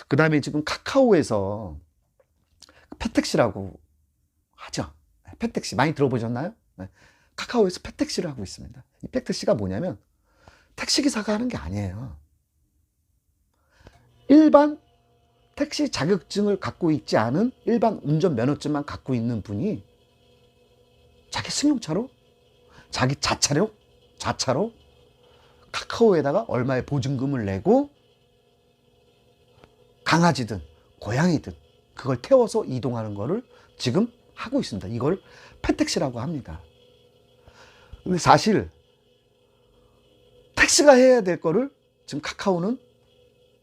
그 다음에 지금 카카오에서 패택시라고 하죠. 패택시 많이 들어보셨나요? 네. 카카오에서 패택시를 하고 있습니다. 이 패택시가 뭐냐면 택시기사가 하는 게 아니에요. 일반 택시 자격증을 갖고 있지 않은 일반 운전면허증만 갖고 있는 분이 자기 승용차로, 자기 자차로 카카오에다가 얼마의 보증금을 내고 강아지든 고양이든 그걸 태워서 이동하는 거를 지금 하고 있습니다. 이걸 패택시라고 합니다. 근데 사실 택시가 해야 될 거를 지금 카카오는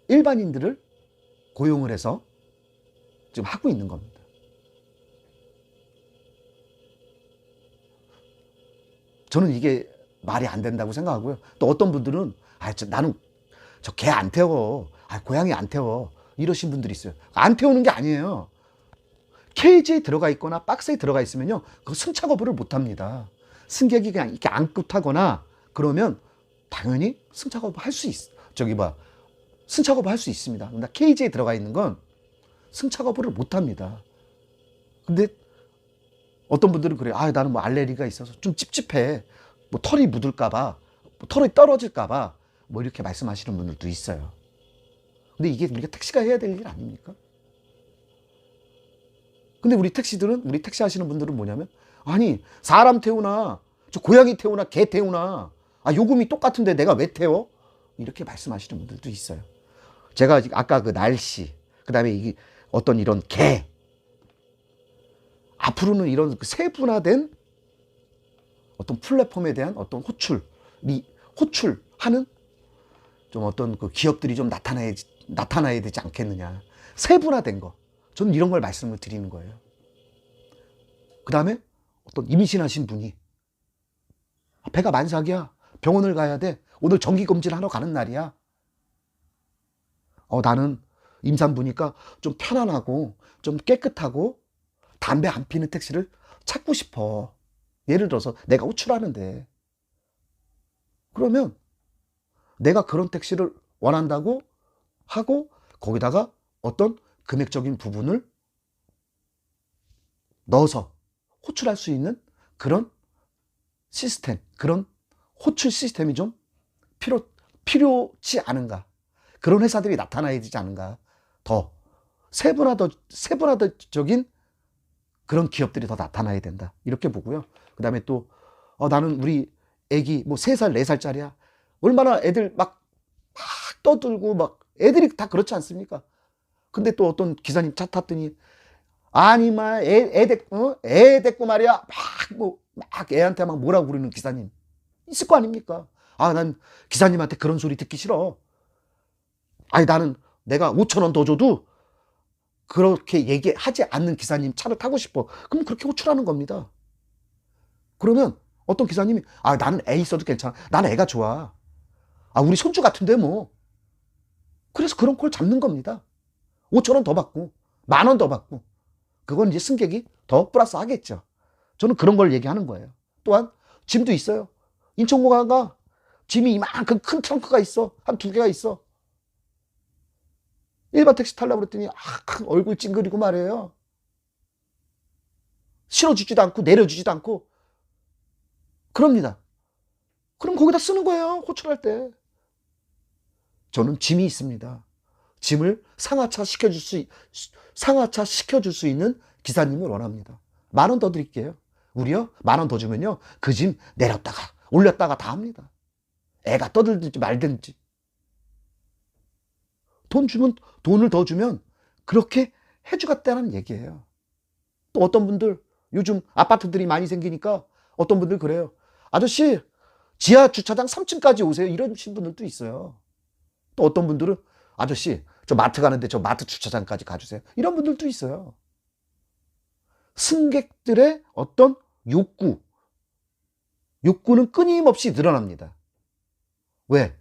일반인들을 고용을 해서 지금 하고 있는 겁니다. 저는 이게 말이 안 된다고 생각하고요. 또 어떤 분들은 나는 저 개 안 태워, 고양이 안 태워, 이러신 분들이 있어요. 안 태우는 게 아니에요. 케이지에 들어가 있거나 박스에 들어가 있으면요, 그 승차 거부를 못 합니다. 승객이 그냥 이렇게 안고 타거나 그러면 당연히 승차 거부 할 수 있어. 승차 거부 할 수 있습니다. 근데 케이지에 들어가 있는 건 승차 거부를 못 합니다. 근데 어떤 분들은 그래요. 나는 뭐 알레르기가 있어서 좀 찝찝해. 뭐 털이 묻을까봐, 뭐 털이 떨어질까봐, 뭐 이렇게 말씀하시는 분들도 있어요. 근데 이게 우리가 택시가 해야 될 일 아닙니까? 근데 우리 택시 하시는 분들은 뭐냐면, 사람 태우나, 저 고양이 태우나, 개 태우나, 요금이 똑같은데 내가 왜 태워? 이렇게 말씀하시는 분들도 있어요. 제가 아까 그 날씨, 그 다음에 이게 어떤 이런 개, 앞으로는 이런 세분화된 어떤 플랫폼에 대한 어떤 호출하는 좀 어떤 그 기업들이 좀 나타나야 되지 않겠느냐. 세분화된 거. 저는 이런 걸 말씀을 드리는 거예요. 그 다음에 어떤 임신하신 분이 배가 만삭이야. 병원을 가야 돼. 오늘 정기검진 하러 가는 날이야. 나는 임산부니까 좀 편안하고 좀 깨끗하고 담배 안 피는 택시를 찾고 싶어. 예를 들어서 내가 호출하는데. 그러면 내가 그런 택시를 원한다고 하고 거기다가 어떤 금액적인 부분을 넣어서 호출할 수 있는 그런 시스템, 그런 호출 시스템이 좀 필요치 않은가. 그런 회사들이 나타나야 되지 않은가. 더 세분화적인 그런 기업들이 더 나타나야 된다. 이렇게 보고요. 그 다음에 또 나는 우리 애기 뭐 3살, 4살짜리야. 얼마나 애들 막 떠들고 막 애들이 다 그렇지 않습니까? 근데 또 어떤 기사님 차 탔더니 애 데리고 말이야. 막 애한테 막 뭐라고 그러는 기사님 있을 거 아닙니까? 난 기사님한테 그런 소리 듣기 싫어. 나는 내가 5,000원 더 줘도 그렇게 얘기하지 않는 기사님 차를 타고 싶어. 그럼 그렇게 호출하는 겁니다. 그러면 어떤 기사님이 나는 애 있어도 괜찮아. 난 애가 좋아. 우리 손주 같은데 뭐. 그래서 그런 콜 잡는 겁니다. 5,000원 더 받고 10,000원 더 받고. 그건 이제 승객이 더 플러스 하겠죠. 저는 그런 걸 얘기하는 거예요. 또한 짐도 있어요. 인천공항 가 짐이 이만큼 큰 트렁크가 있어. 한 2개가 있어. 일반 택시 타려고 그랬더니 얼굴 찡그리고 말이에요. 실어주지도 않고 내려주지도 않고 그럽니다. 그럼 거기다 쓰는 거예요. 호출할 때. 저는 짐이 있습니다. 짐을 상하차 시켜줄 수 있는 기사님을 원합니다. 10,000원 더 드릴게요. 우리요 10,000원 더 주면요 그 짐 내렸다가 올렸다가 다 합니다. 애가 떠들든지 말든지. 돈을 더 주면 그렇게 해주겠다는 얘기예요. 또 어떤 분들 요즘 아파트들이 많이 생기니까 어떤 분들 그래요. 아저씨 지하 주차장 3층까지 오세요. 이러신 분들도 있어요. 또 어떤 분들은 아저씨 저 마트 가는데 저 마트 주차장까지 가주세요. 이런 분들도 있어요. 승객들의 어떤 욕구는 끊임없이 늘어납니다. 왜?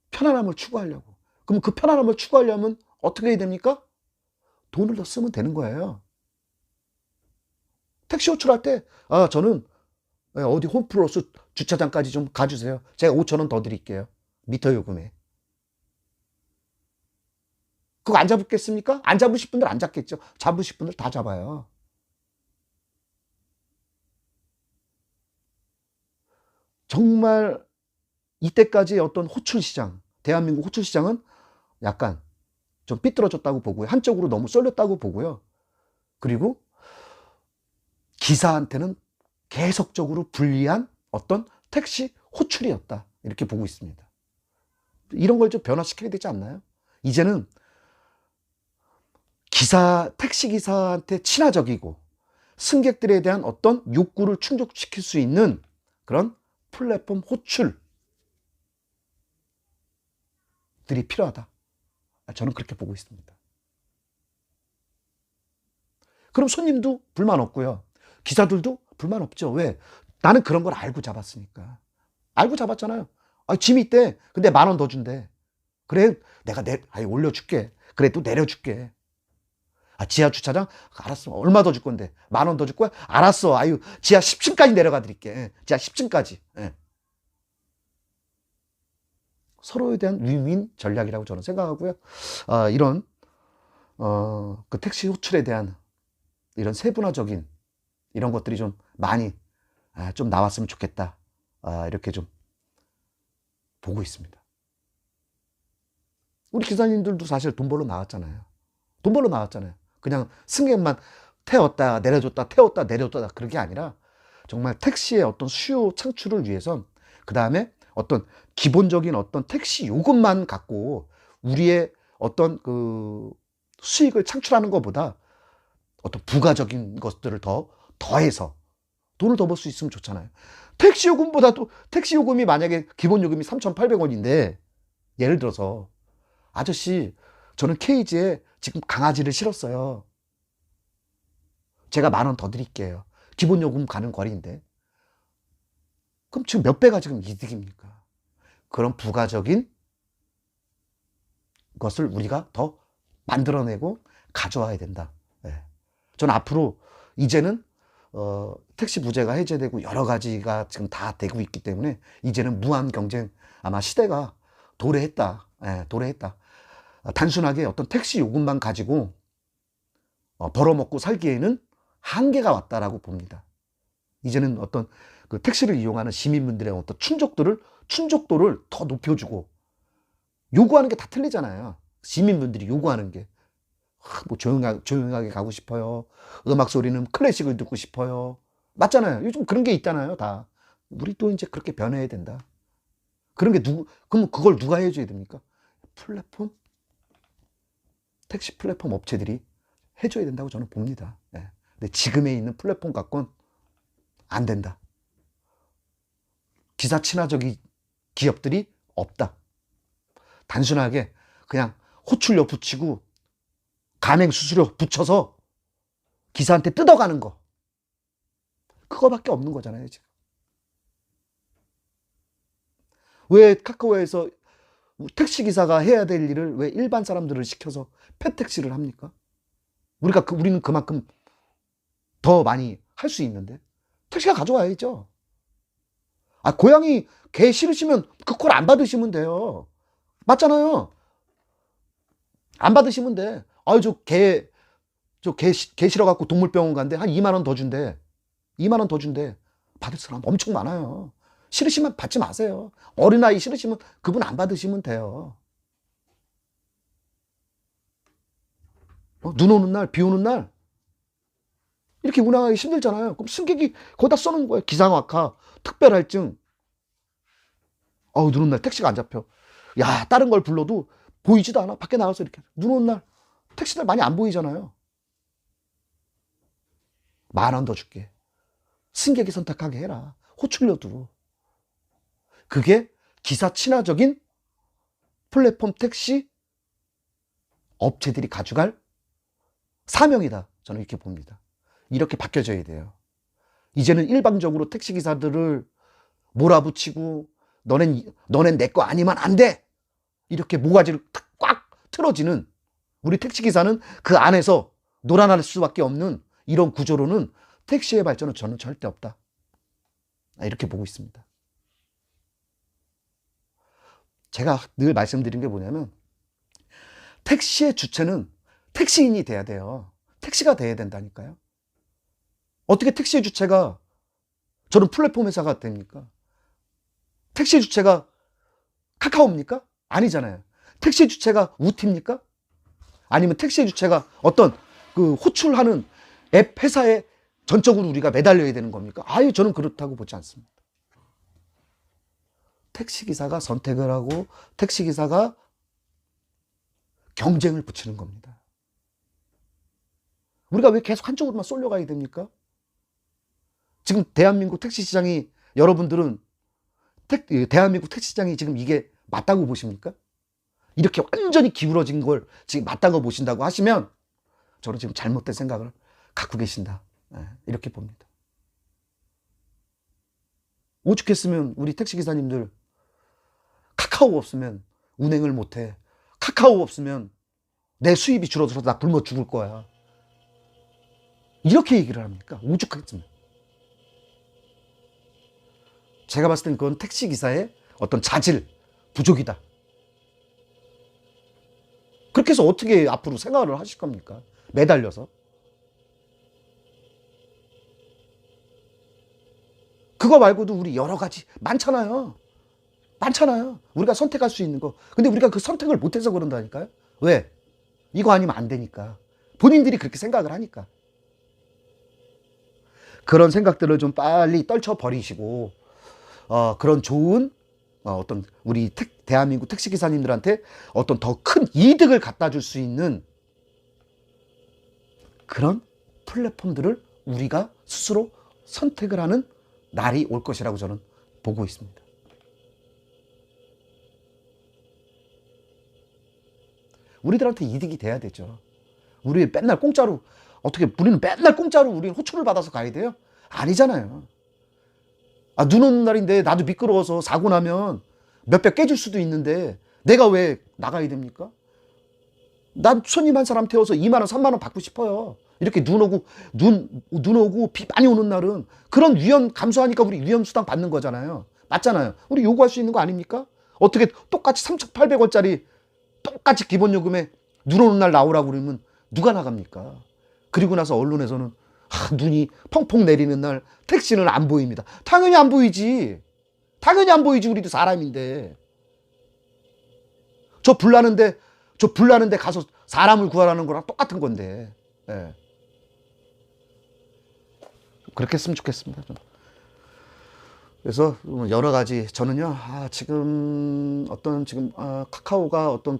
편안함을 추구하려고. 그럼 그 편안함을 추구하려면 어떻게 해야 됩니까? 돈을 더 쓰면 되는 거예요. 택시 호출할 때 저는 예, 어디 홈플러스 주차장까지 좀 가주세요. 제가 5천 원 더 드릴게요. 미터 요금에. 그거 안 잡겠습니까? 안 잡으실 분들 안 잡겠죠. 잡으실 분들 다 잡아요. 정말 이때까지 어떤 호출 시장, 대한민국 호출 시장은 약간 좀 삐뚤어졌다고 보고요. 한쪽으로 너무 쏠렸다고 보고요. 그리고 기사한테는 계속적으로 불리한 어떤 택시 호출이었다. 이렇게 보고 있습니다. 이런 걸 좀 변화시켜야 되지 않나요? 이제는 택시 기사한테 친화적이고 승객들에 대한 어떤 욕구를 충족시킬 수 있는 그런 플랫폼 호출들이 필요하다. 저는 그렇게 보고 있습니다. 그럼 손님도 불만 없고요. 기사들도 불만 없죠. 왜? 나는 그런 걸 알고 잡았으니까. 알고 잡았잖아요. 짐이 있대. 근데 10,000원 더 준대. 그래, 내가 올려줄게. 그래, 또 내려줄게. 지하 주차장? 알았어. 얼마 더 줄 건데? 10,000원 더 줄 거야? 알았어. 지하 10층까지 내려가 드릴게. 지하 10층까지. 예. 서로에 대한 윈윈 전략이라고 저는 생각하고요. 이런, 그 택시 호출에 대한 이런 세분화적인 이런 것들이 좀 많이 좀 나왔으면 좋겠다. 이렇게 좀 보고 있습니다. 우리 기사님들도 사실 돈 벌러 나왔잖아요. 돈 벌러 나왔잖아요. 그냥 승객만 태웠다 내려줬다 태웠다 내려줬다 그런 게 아니라 정말 택시의 어떤 수요 창출을 위해선 그 다음에 어떤 기본적인 어떤 택시 요금만 갖고 우리의 어떤 그 수익을 창출하는 것보다 어떤 부가적인 것들을 더해서 돈을 더 벌 수 있으면 좋잖아요. 택시 요금보다도 택시 요금이 만약에 기본 요금이 3,800원인데 예를 들어서 아저씨 저는 케이지에 지금 강아지를 실었어요. 제가 10,000원 더 드릴게요. 기본 요금 가는 거리인데. 그럼 지금 몇 배가 지금 이득입니까? 그런 부가적인 것을 우리가 더 만들어내고 가져와야 된다. 네. 저는 앞으로 이제는 택시 부재가 해제되고 여러 가지가 지금 다 되고 있기 때문에 이제는 무한 경쟁 아마 시대가 도래했다. 네, 도래했다. 단순하게 어떤 택시 요금만 가지고 벌어먹고 살기에는 한계가 왔다라고 봅니다. 이제는 어떤 그 택시를 이용하는 시민분들의 어떤 충족도를 더 높여주고 요구하는 게 다 틀리잖아요. 시민분들이 요구하는 게 뭐 조용하게 가고 싶어요. 음악 소리는 클래식을 듣고 싶어요. 맞잖아요. 요즘 그런 게 있잖아요. 다 우리도 이제 그렇게 변해야 된다. 그런 게 그럼 그걸 누가 해줘야 됩니까? 택시 플랫폼 업체들이 해줘야 된다고 저는 봅니다. 네. 근데 지금에 있는 플랫폼 갖고는 안 된다. 기사 친화적인 기업들이 없다. 단순하게 그냥 호출료 붙이고 가맹 수수료 붙여서 기사한테 뜯어가는 거. 그거밖에 없는 거잖아요, 지금. 왜 카카오에서 택시 기사가 해야 될 일을 왜 일반 사람들을 시켜서 펫택시를 합니까? 우리는 그만큼 더 많이 할 수 있는데 택시가 가져와야죠. 고양이 개 싫으시면 그 콜 안 받으시면 돼요. 맞잖아요. 안 받으시면 돼. 개 싫어갖고 동물병원 간대. 한 20,000원 더 준대. 20,000원 더 준대. 받을 사람 엄청 많아요. 싫으시면 받지 마세요. 어린아이 싫으시면 그분 안 받으시면 돼요. 눈 오는 날, 비 오는 날 이렇게 운항하기 힘들잖아요. 그럼 승객이 거기다 써놓은 거예요. 기상악화, 특별할증. 눈 오는 날 택시가 안 잡혀. 야, 다른 걸 불러도 보이지도 않아. 밖에 나가서 이렇게. 눈 오는 날 택시들 많이 안 보이잖아요. 10,000원 더 줄게. 승객이 선택하게 해라. 호출료도. 그게 기사 친화적인 플랫폼 택시 업체들이 가져갈 사명이다. 저는 이렇게 봅니다. 이렇게 바뀌어져야 돼요. 이제는 일방적으로 택시기사들을 몰아붙이고 너넨 내 거 아니면 안 돼. 이렇게 모가지를 꽉 틀어지는 우리 택시기사는 그 안에서 놀아날 수밖에 없는 이런 구조로는 택시의 발전은 저는 절대 없다. 이렇게 보고 있습니다. 제가 늘 말씀드린 게 뭐냐면 택시의 주체는 택시인이 돼야 돼요. 택시가 돼야 된다니까요. 어떻게 택시의 주체가 저는 플랫폼 회사가 됩니까? 택시 주체가 카카오입니까? 아니잖아요. 택시 주체가 우티입니까? 아니면 택시 주체가 어떤 그 호출하는 앱 회사에 전적으로 우리가 매달려야 되는 겁니까? 아유, 저는 그렇다고 보지 않습니다. 택시기사가 선택을 하고 택시기사가 경쟁을 붙이는 겁니다. 우리가 왜 계속 한쪽으로만 쏠려가야 됩니까? 지금 대한민국 택시시장이, 여러분들은 대한민국 택시시장이 지금 이게 맞다고 보십니까? 이렇게 완전히 기울어진 걸 지금 맞다고 보신다고 하시면 저는 지금 잘못된 생각을 갖고 계신다, 이렇게 봅니다. 오죽했으면 우리 택시기사님들 카카오 없으면 운행을 못해. 카카오 없으면 내 수입이 줄어들어서 나 굶어 죽을 거야. 이렇게 얘기를 합니까? 오죽했으면. 제가 봤을 땐 그건 택시기사의 어떤 자질, 부족이다. 그렇게 해서 어떻게 앞으로 생활을 하실 겁니까? 매달려서. 그거 말고도 우리 여러 가지 많잖아요. 많잖아요. 우리가 선택할 수 있는 거. 근데 우리가 그 선택을 못해서 그런다니까요. 왜? 이거 아니면 안 되니까. 본인들이 그렇게 생각을 하니까. 그런 생각들을 좀 빨리 떨쳐버리시고 그런 좋은 어떤 우리 대한민국 택시기사님들한테 어떤 더 큰 이득을 갖다 줄 수 있는 그런 플랫폼들을 우리가 스스로 선택을 하는 날이 올 것이라고 저는 보고 있습니다. 우리들한테 이득이 돼야 되죠. 우리 맨날 공짜로, 우리는 맨날 공짜로 우리는 호출을 받아서 가야 돼요? 아니잖아요. 눈 오는 날인데 나도 미끄러워서 사고 나면 몇백 깨질 수도 있는데 내가 왜 나가야 됩니까? 난 손님 한 사람 태워서 2만 원, 3만 원 받고 싶어요. 이렇게 눈 오고 비 많이 오는 날은 그런 위험 감수하니까 우리 위험수당 받는 거잖아요. 맞잖아요. 우리 요구할 수 있는 거 아닙니까? 어떻게 똑같이 3,800원짜리 똑같이 기본요금에 눈 오는 날 나오라고 그러면 누가 나갑니까? 그리고 나서 언론에서는 눈이 펑펑 내리는 날 택시는 안 보입니다. 당연히 안 보이지. 당연히 안 보이지. 우리도 사람인데. 저 불나는데 가서 사람을 구하라는 거랑 똑같은 건데. 예. 그렇게 했으면 좋겠습니다. 좀. 그래서 여러 가지 저는요, 지금 카카오가 어떤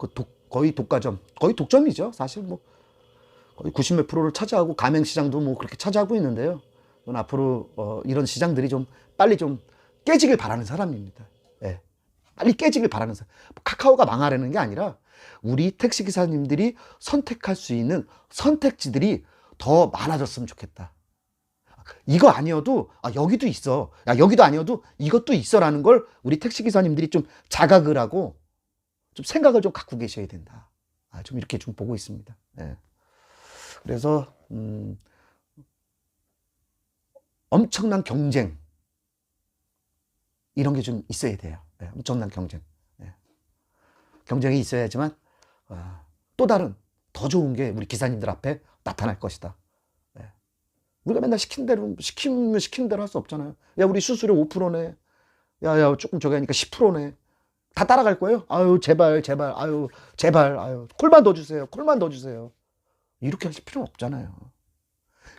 거의 독과점, 거의 독점이죠. 사실 뭐 거의 90몇 %를 차지하고 가맹 시장도 뭐 그렇게 차지하고 있는데요. 저는 앞으로 이런 시장들이 좀 빨리 좀 깨지길 바라는 사람입니다. 예. 빨리 깨지길 바라는 사람. 카카오가 망하려는 게 아니라 우리 택시 기사님들이 선택할 수 있는 선택지들이 더 많아졌으면 좋겠다. 이거 아니어도 여기도 있어. 여기도 아니어도 이것도 있어라는 걸 우리 택시 기사님들이 좀 자각을 하고 좀 생각을 좀 갖고 계셔야 된다. 좀 이렇게 좀 보고 있습니다. 예. 그래서 엄청난 경쟁 이런 게 좀 있어야 돼요. 예. 엄청난 경쟁. 예. 경쟁이 있어야지만 또 다른 더 좋은 게 우리 기사님들 앞에 나타날 것이다. 우리가 맨날 시키면 시키는 대로 할 수 없잖아요. 야, 우리 수수료 5%네. 야, 조금 저기 하니까 10%네. 다 따라갈 거예요? 아유, 제발. 아유, 제발. 아유, 콜만 더 주세요. 콜만 더 주세요. 이렇게 하실 필요는 없잖아요.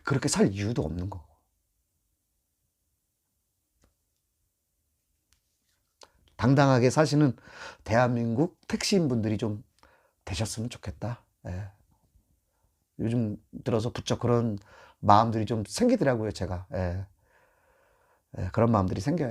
그렇게 살 이유도 없는 거고. 당당하게 사시는 대한민국 택시인분들이 좀 되셨으면 좋겠다. 예. 요즘 들어서 부쩍 그런 마음들이 좀 생기더라고요, 제가. 예. 그런 마음들이 생겨요.